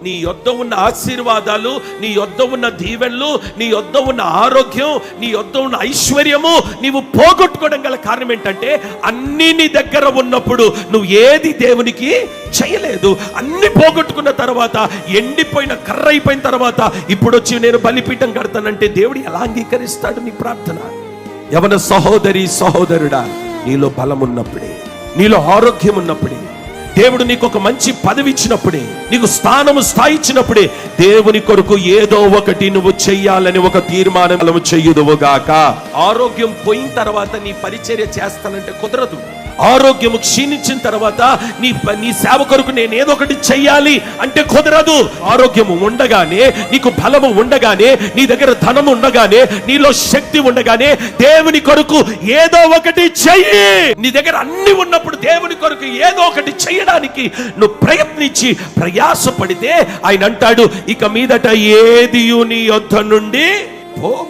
నీ యొద్ద ఉన్న ఆశీర్వాదాలు, నీ యొద్ద ఉన్న దీవెనలు, నీ యొద్ద ఉన్న ఆరోగ్యం, నీ యొద్ద ఉన్న ఐశ్వర్యము నీవు పోగొట్టుకోవడం గల కారణం ఏంటంటే అన్నీ నీ దగ్గర ఉన్నప్పుడు నువ్వు ఏది దేవునికి చేయలేదు. అన్ని పోగొట్టుకున్న తర్వాత, ఎండిపోయిన కర్ర అయిపోయిన తర్వాత ఇప్పుడు వచ్చి నేను బలిపీఠం కడతానంటే దేవుడు ఎలా అంగీకరిస్తాడు నీ ప్రార్థన? యవన సహోదరి సహోదరుడా, నీలో బలం ఉన్నప్పుడే, నీలో ఆరోగ్యం ఉన్నప్పుడే, దేవుడు నీకు ఒక మంచి పదవి ఇచ్చినప్పుడే, నీకు స్థానము స్థాయి ఇచ్చినప్పుడే దేవుని కొరకు ఏదో ఒకటి నువ్వు చెయ్యాలని ఒక తీర్మానం చెయ్యుదువుగాక. ఆరోగ్యం పోయిన తర్వాత నీ పరిచర్య చేస్తానంటే కుదరదు. ఆరోగ్యము క్షీణించిన తర్వాత నీ సేవ కొరకు నేను ఏదో ఒకటి చెయ్యాలి అంటే కుదరదు. ఆరోగ్యము ఉండగానే, నీకు బలము ఉండగానే, నీ దగ్గర ధనము ఉండగానే, నీలో శక్తి ఉండగానే దేవుని కొరకు ఏదో ఒకటి చెయ్యి. నీ దగ్గర అన్ని ఉన్నప్పుడు దేవుని కొరకు ఏదో ఒకటి చెయ్యడానికి నువ్వు ప్రయత్నించి ప్రయాసపడితే ఆయన అంటాడు, ఇక మీదట ఏదియు నీ యొద్ద నుండి పోవు.